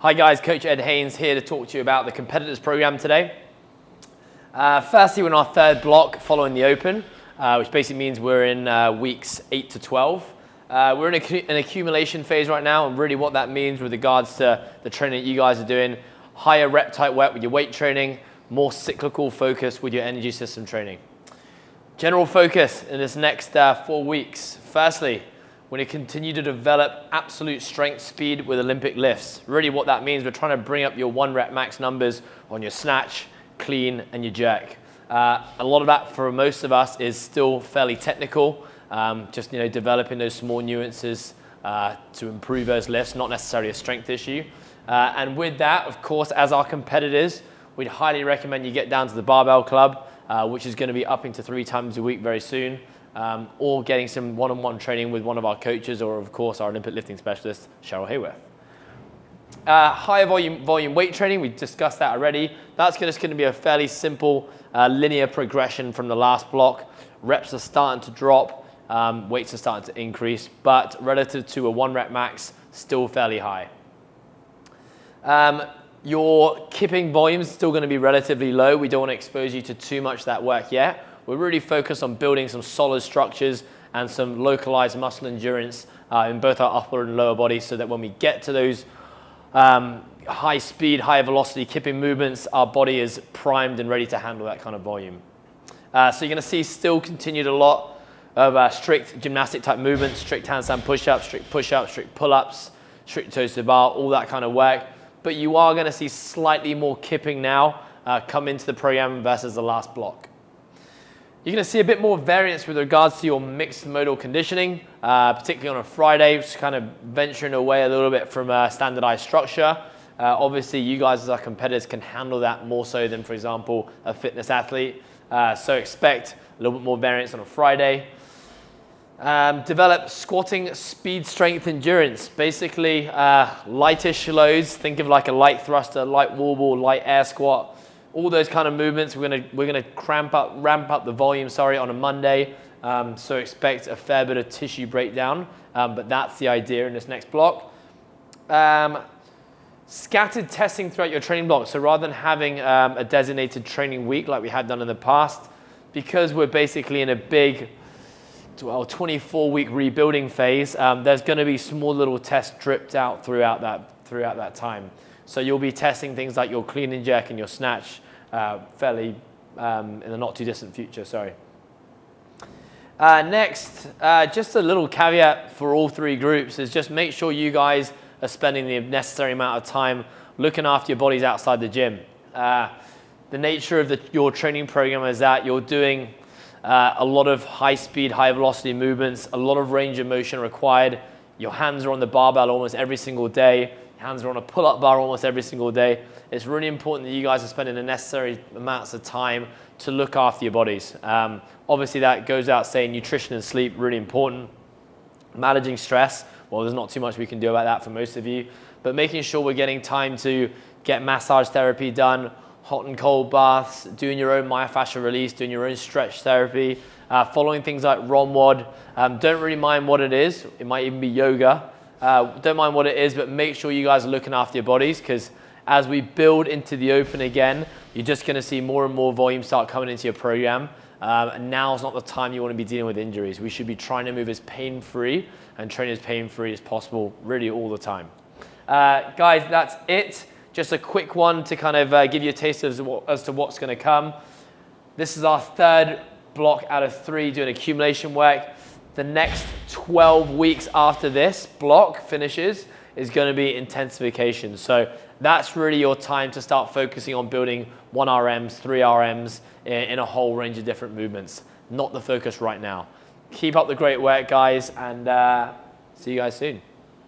Hi guys, Coach Ed Haynes here to talk to you about the competitors program today. Firstly, we're in our third block following the Open, which basically means we're in weeks 8 to 12. We're in an accumulation phase right now, and really what that means with regards to the training that you guys are doing, higher rep type work with your weight training, more cyclical focus with your energy system training. General focus in this next 4 weeks. Firstly, we're going to continue to develop absolute strength speed with Olympic lifts. Really what that means, we're trying to bring up your 1 rep max numbers on your snatch, clean, and your jerk. A lot of that for most of us is still fairly technical, just developing those small nuances to improve those lifts, not necessarily a strength issue. And with that, of course, as our competitors, we'd highly recommend you get down to the Barbell Club, which is going to be upping to 3 times a week very soon. Or getting some one-on-one training with one of our coaches, or of course our Olympic lifting specialist, Cheryl Hayworth. Higher volume weight training, we discussed that already. That's just going to be a fairly simple linear progression from the last block. Reps are starting to drop, weights are starting to increase, but relative to a 1 rep max, still fairly high. Your kipping volume is still going to be relatively low. We don't want to expose you to too much of that work yet. We're really focused on building some solid structures and some localized muscle endurance in both our upper and lower body, so that when we get to those high speed, high velocity kipping movements, our body is primed and ready to handle that kind of volume. So you're going to see still continued a lot of strict gymnastic type movements, strict handstand push-ups, strict push-ups, strict pull-ups, strict toes to bar, all that kind of work. But you are going to see slightly more kipping now come into the program versus the last block. You're going to see a bit more variance with regards to your mixed modal conditioning, particularly on a Friday, which is kind of venturing away a little bit from a standardized structure. Obviously, you guys as our competitors can handle that more so than, for example, a fitness athlete. So expect a little bit more variance on a Friday. Develop squatting speed, strength, endurance. Basically, lightish loads. Think of like a light thruster, light wall ball, light air squat. All those kind of movements, we're gonna ramp up the volume, on a Monday. So expect a fair bit of tissue breakdown, but that's the idea in this next block. Scattered testing throughout your training block. So rather than having a designated training week like we had done in the past, because we're basically in a big 24-week rebuilding phase, there's gonna be small little tests dripped out throughout that time. So you'll be testing things like your clean and jerk and your snatch fairly in the not too distant future, Next, just a little caveat for all 3 groups is just make sure you guys are spending the necessary amount of time looking after your bodies outside the gym. The nature of your training program is that you're doing a lot of high speed, high velocity movements, a lot of range of motion required. Your hands are on the barbell almost every single day. Hands are on a pull-up bar almost every single day. It's really important that you guys are spending the necessary amounts of time to look after your bodies. Obviously, that goes out saying nutrition and sleep, really important. Managing stress, well, there's not too much we can do about that for most of you, but making sure we're getting time to get massage therapy done, hot and cold baths, doing your own myofascial release, doing your own stretch therapy, following things like ROMWOD. Don't really mind what it is. It might even be yoga. Don't mind what it is, but make sure you guys are looking after your bodies, because as we build into the Open again, you're just going to see more and more volume start coming into your program. And now's not the time you want to be dealing with injuries. We should be trying to move as pain-free and train as pain-free as possible, really all the time. Guys, that's it. Just a quick one to kind of give you a taste as to what's going to come. This is our 3rd block out of 3 doing accumulation work. The next 12 weeks after this block finishes is going to be intensification. So that's really your time to start focusing on building 1 RMs, 3 RMs in a whole range of different movements. Not the focus right now. Keep up the great work, guys, and see you guys soon.